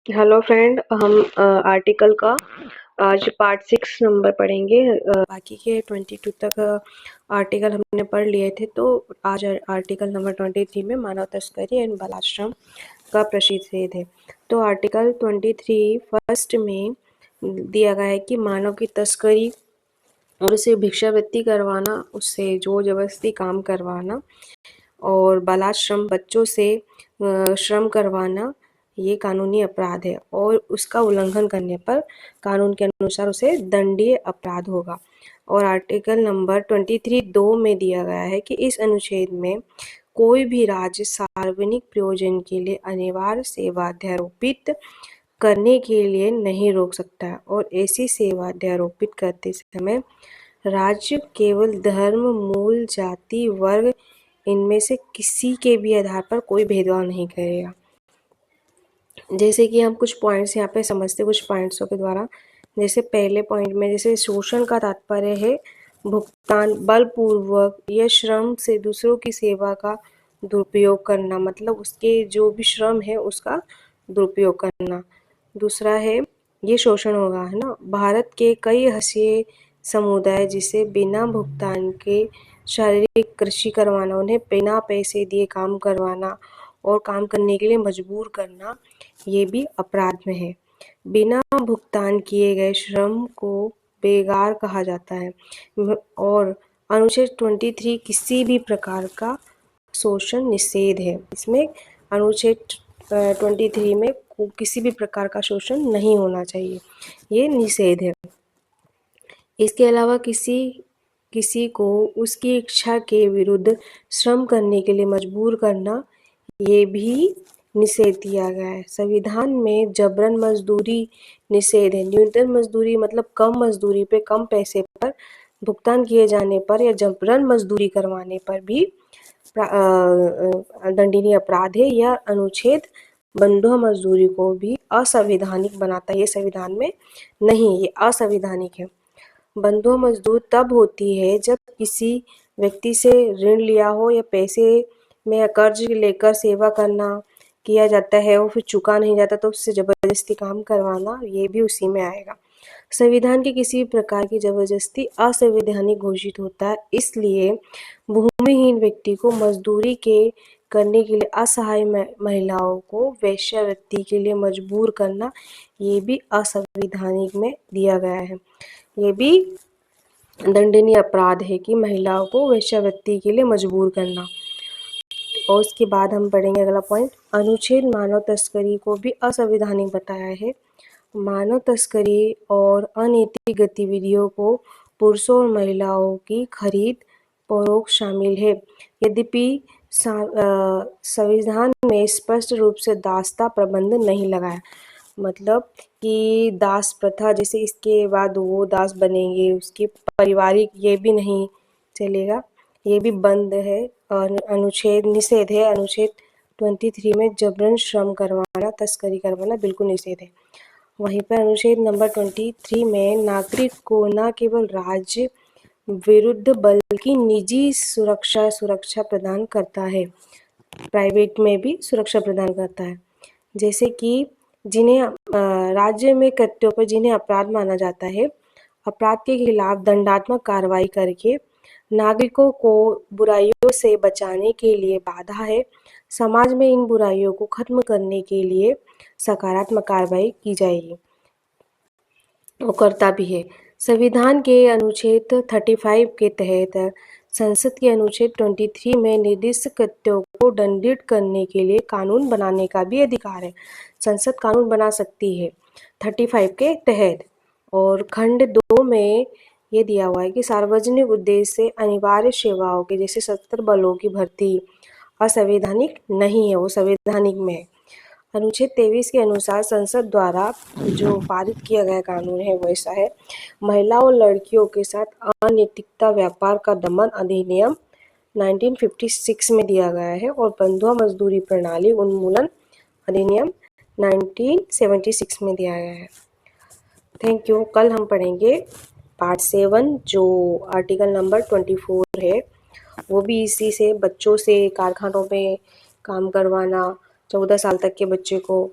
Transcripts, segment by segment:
Hello friend, हम article का आज पार्ट 6 नंबर पढ़ेंगे। बाकी के 22 तक आर्टिकल हमने पढ़ लिए थे, तो आज आर्टिकल नंबर 23 में मानव तस्करी एंड बाल श्रम का प्रशिक्षेध है। तो आर्टिकल 23 फर्स्ट में दिया गया है कि मानव की तस्करी और उसे भिक्षावृत्ति करवाना, उससे जोर जबरदस्ती काम करवाना और बालाश्रम बच्चों से श्रम करवाना ये कानूनी अपराध है और उसका उल्लंघन करने पर कानून के अनुसार उसे दंडनीय अपराध होगा। और आर्टिकल नंबर 23(2) में दिया गया है कि इस अनुच्छेद में कोई भी राज्य सार्वजनिक प्रयोजन के लिए अनिवार्य सेवा अध्यारोपित करने के लिए नहीं रोक सकता और ऐसी सेवा अध्यारोपित करते समय राज्य केवल धर्म, मूल, जाति, वर्ग इनमें से किसी के भी आधार पर कोई भेदभाव नहीं करेगा। जैसे कि हम कुछ पॉइंट्स यहाँ पे समझते कुछ पॉइंट्सों के द्वारा। जैसे पहले पॉइंट में जैसे शोषण का तात्पर्य है भुगतान, बलपूर्वक या श्रम से दूसरों की सेवा का दुरुपयोग करना, मतलब उसके जो भी श्रम है उसका दुरुपयोग करना। दूसरा है ये शोषण होगा, है ना। भारत के कई हसीए समुदाय जिसे बिना भुगतान के शारीरिक कृषि करवाना, उन्हें बिना पैसे दिए काम करवाना और काम करने के लिए मजबूर करना, ये भी अपराध में है। बिना भुगतान किए गए श्रम को बेगार कहा जाता है। और अनुच्छेद 23 किसी भी प्रकार का शोषण निषेध है। इसमें अनुच्छेद 23 में किसी भी प्रकार का शोषण नहीं होना चाहिए, ये निषेध है। इसके अलावा किसी को उसकी इच्छा के विरुद्ध श्रम करने के लिए मजबूर करना, ये भी निषेध दिया गया है। संविधान में जबरन मजदूरी निषेध है। न्यूनतम मजदूरी मतलब कम मजदूरी पे कम पैसे पर भुगतान किए जाने पर या जबरन मजदूरी करवाने पर भी दंडनीय अपराध है। यह अनुच्छेद बंधुआ मजदूरी को भी असंवैधानिक बनाता है। ये संविधान में नहीं, ये असंवैधानिक है। बंधुआ मजदूर तब होती है जब किसी व्यक्ति से ऋण लिया हो या पैसे में कर्ज लेकर सेवा करना किया जाता है और फिर चुका नहीं जाता तो उससे जबरदस्ती काम करवाना, ये भी उसी में आएगा। संविधान की किसी भी प्रकार की जबरदस्ती असंवैधानिक घोषित होता है। इसलिए भूमिहीन व्यक्ति को मजदूरी के करने के लिए असहाय महिलाओं को वेश्यावृत्ति के लिए मजबूर करना, ये भी असंवैधानिक में दिया गया है। ये भी दंडनीय अपराध है कि महिलाओं को वेश्यावृत्ति के लिए मजबूर करना। और उसके बाद हम पढ़ेंगे अगला पॉइंट, अनुच्छेद मानव तस्करी को भी असंवैधानिक बताया है। मानव तस्करी और अनैतिक गतिविधियों को पुरुषों और महिलाओं की खरीद फरोख्त शामिल है। यद्यपि संविधान में स्पष्ट रूप से दासता प्रबंध नहीं लगाया, मतलब कि दास प्रथा जैसे इसके बाद वो दास बनेंगे, उसके पारिवारिक, ये भी नहीं चलेगा, ये भी बंद है। और अनुच्छेद निषेध है। अनुच्छेद 23 में जबरन श्रम करवाना, तस्करी करवाना बिल्कुल निषेध है। वहीं पर अनुच्छेद नंबर 23 में नागरिक को न केवल राज्य विरुद्ध बल्कि निजी सुरक्षा प्रदान करता है, प्राइवेट में भी सुरक्षा प्रदान करता है। जैसे कि जिन्हें राज्य में कृत्यों पर जिन्हें अपराध माना जाता है, अपराध के खिलाफ दंडात्मक कार्रवाई करके नागरिकों को बुराइयों से बचाने के लिए बाधा है। समाज में इन बुराइयों को खत्म करने के लिए सकारात्मक कार्रवाई की जाएगी और करता भी है। संविधान के अनुच्छेद 35 के तहत संसद के अनुच्छेद 23 में निर्दिष्ट कृत्यों को दंडित करने के लिए कानून बनाने का भी अधिकार है। संसद कानून बना सकती है 35 के तहत। और खंड 2 में ये दिया हुआ है कि सार्वजनिक उद्देश्य से अनिवार्य सेवाओं के जैसे सशस्त्र बलों की भर्ती असंवैधानिक नहीं है, वो संवैधानिक में है। अनुच्छेद 23 के अनुसार संसद द्वारा जो पारित किया गया कानून है वो ऐसा है, महिला और लड़कियों के साथ अनैतिकता व्यापार का दमन अधिनियम 1956 में दिया गया है और बंधुआ मजदूरी प्रणाली उन्मूलन अधिनियम 1976 में दिया गया है। Thank you. कल हम पढ़ेंगे पार्ट 7 जो आर्टिकल नंबर 24 है, वो भी इसी से बच्चों से कारखानों में काम करवाना, 14 साल तक के बच्चे को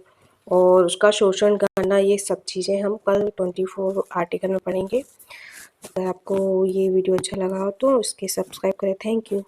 और उसका शोषण करना, ये सब चीज़ें हम कल 24 आर्टिकल में पढ़ेंगे। अगर आपको ये वीडियो अच्छा लगा हो तो इसके सब्सक्राइब करें। Thank you.